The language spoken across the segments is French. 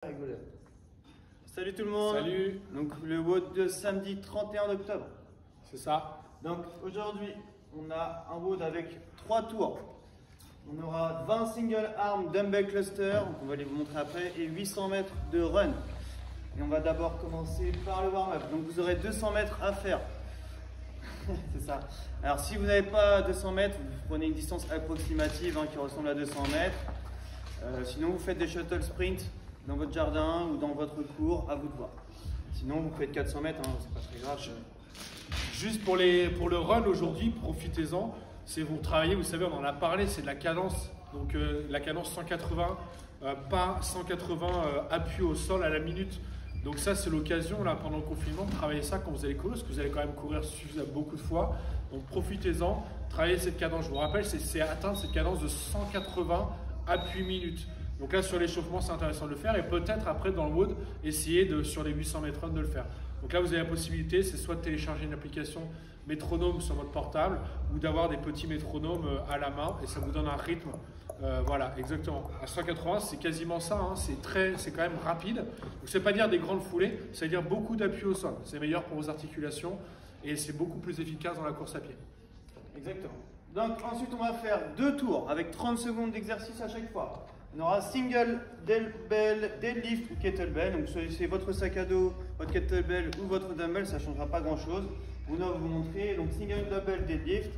Rigoler. Salut tout le monde. Salut. Donc le WOD de samedi 31 octobre. C'est ça. Donc aujourd'hui, on a un WOD avec 3 tours. On aura 20 single arm dumbbell cluster, on va les vous montrer après, et 800 mètres de run. Et on va d'abord commencer par le warm-up. Donc vous aurez 200 mètres à faire. C'est ça. Alors si vous n'avez pas 200 mètres, vous prenez une distance approximative qui ressemble à 200 mètres. Sinon vous faites des shuttle sprint dans votre jardin ou dans votre cours, à vous de voir. Sinon vous faites 400 mètres, c'est pas très grave. Juste pour le run aujourd'hui, profitez-en. C'est vous travaillez, vous savez, on en a parlé, c'est de la cadence. Donc la cadence 180, pas 180 appui au sol à la minute. Donc ça, c'est l'occasion là pendant le confinement de travailler ça quand vous allez courir, parce que vous allez quand même courir beaucoup de fois. Donc profitez-en, travaillez cette cadence. Je vous rappelle, c'est atteindre cette cadence de 180 appui minute. Donc là, sur l'échauffement, c'est intéressant de le faire, et peut-être après dans le WOD, essayer sur les 800 mètres run de le faire. Donc là, vous avez la possibilité, c'est soit de télécharger une application métronome sur votre portable ou d'avoir des petits métronomes à la main, et ça vous donne un rythme. Voilà, exactement. À 180, c'est quasiment ça, c'est quand même rapide. Donc c'est pas dire des grandes foulées, ça veut dire beaucoup d'appui au sol. C'est meilleur pour vos articulations et c'est beaucoup plus efficace dans la course à pied. Exactement. Donc ensuite, on va faire 2 tours avec 30 secondes d'exercice à chaque fois. On aura single dumbbell, deadlift ou kettlebell. Donc choisissez votre sac à dos, votre kettlebell ou votre dumbbell, ça ne changera pas grand chose. Bruno va vous montrer. Donc single dumbbell, deadlift.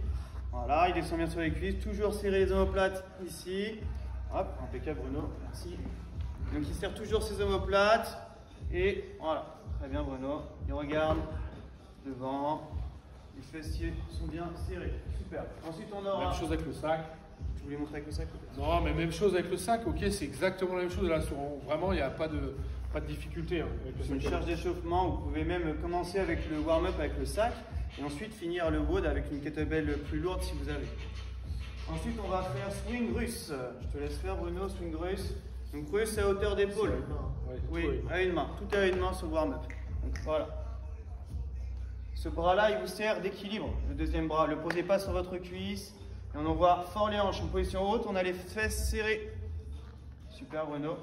Voilà, il descend bien sur les cuisses. Toujours serrer les omoplates ici. Hop, impeccable Bruno, merci. Donc il serre toujours ses omoplates. Et voilà, très bien Bruno. Il regarde devant. Les fessiers sont bien serrés. Super. Ensuite on aura... Même chose avec le sac. Je voulais montrer avec le sac. Non, mais même chose avec le sac, ok, c'est exactement la même chose. Là, vraiment, il n'y a pas de difficulté. Avec le C'est une sac. charge d'échauffement. Vous pouvez même commencer avec le warm-up avec le sac et ensuite finir le WOD avec une kettlebell plus lourde si vous avez. Ensuite, on va faire swing russe. Je te laisse faire Bruno, swing russe. Donc russe à hauteur d'épaule. Ouais, Oui, à une main. Tout à une main sur le warm-up. Donc voilà. Ce bras-là, il vous sert d'équilibre. Le deuxième bras, ne le posez pas sur votre cuisse. Et on envoie fort les hanches en position haute, on a les fesses serrées. Super Bruno.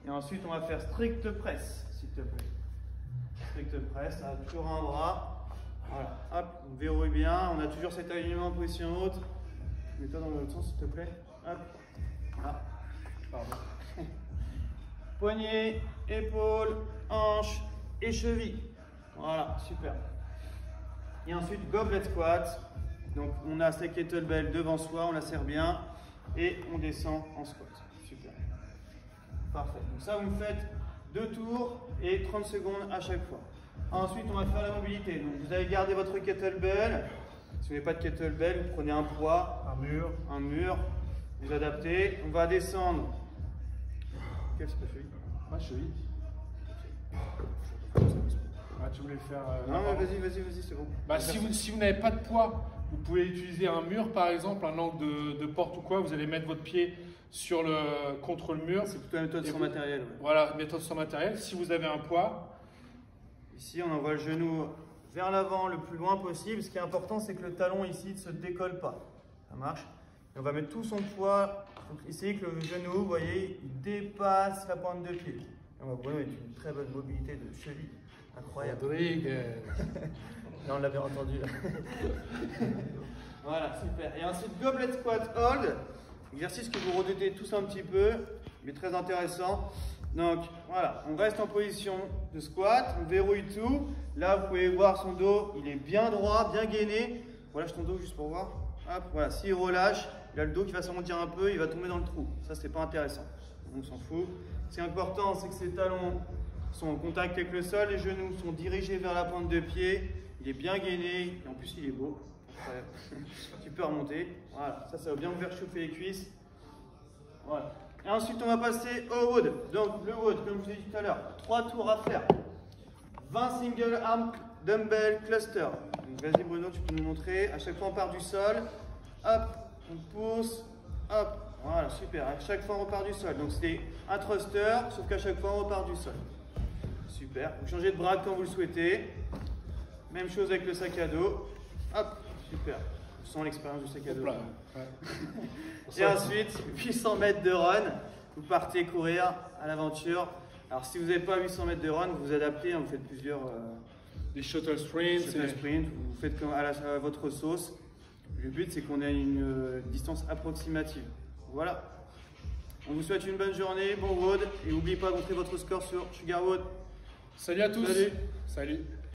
Et ensuite on va faire strict press, s'il te plaît. Strict press, toujours un bras. Voilà, hop, on verrouille bien, on a toujours cet alignement en position haute. Mets-toi dans l'autre sens s'il te plaît. Hop. Ah, pardon. Poignet, épaule, hanche et cheville. Voilà, super. Et ensuite goblet squat. Donc on a sa kettlebell devant soi, on la serre bien et on descend en squat. Super. Parfait. Donc ça vous me faites 2 tours et 30 secondes à chaque fois. Ensuite on va faire la mobilité. Donc vous allez garder votre kettlebell. Si vous n'avez pas de kettlebell, vous prenez un poids, un mur, vous adaptez. On va descendre. Quelle c'est ta cheville? Ma cheville. Ah, tu voulais faire. Non mais vas-y, c'est bon. Bah, si vous n'avez pas de poids, vous pouvez utiliser un mur par exemple, un angle de porte ou quoi. Vous allez mettre votre pied contre le mur. C'est plutôt la méthode sans matériel. Ouais. Voilà, méthode sans matériel. Si vous avez un poids. Ici, on envoie le genou vers l'avant le plus loin possible. Ce qui est important, c'est que le talon ici ne se décolle pas. Ça marche. Et on va mettre tout son poids. Donc, essayez que le genou, vous voyez, il dépasse la pointe de pied. Et on va voir une très bonne mobilité de cheville. Incroyable. Là, on l'avait entendu. Là. Voilà, super. Et ensuite, goblet squat hold. Exercice que vous redoutez tous un petit peu, mais très intéressant. Donc, voilà, on reste en position de squat, on verrouille tout. Là, vous pouvez voir son dos, il est bien droit, bien gainé. Relâche ton dos juste pour voir. Hop, voilà, s'il relâche, il a le dos qui va s'arrondir un peu, il va tomber dans le trou. Ça, c'est pas intéressant. On s'en fout. Ce qui est important, c'est que ses talons sont en contact avec le sol, les genoux sont dirigés vers la pointe de pied, il est bien gainé, et en plus il est beau. Tu peux remonter. Voilà, ça va bien vous faire chauffer les cuisses. Voilà. Et ensuite on va passer au WOD. Donc le WOD, comme je vous ai dit tout à l'heure, 3 tours à faire. 20 single arm dumbbell cluster. Donc vas-y Bruno, tu peux nous montrer. À chaque fois on part du sol. Hop, on pousse. Hop, voilà, super. À chaque fois on repart du sol. Donc c'est un thruster, sauf qu'à chaque fois on repart du sol. Super. Vous changez de bras quand vous le souhaitez. Même chose avec le sac à dos. Hop, super. Je sens l'expérience du sac à dos. Ouais. Et ensuite, 800 mètres de run. Vous partez courir à l'aventure Alors si vous n'avez pas 800 mètres de run, vous vous adaptez, hein, vous faites plusieurs Des shuttle sprints. sprints, vous faites comme à votre sauce. Le but c'est qu'on ait une distance approximative. Voilà. On vous souhaite une bonne journée, bon road et n'oubliez pas de montrer votre score sur Sugar Road. Salut à tous. Salut. Salut.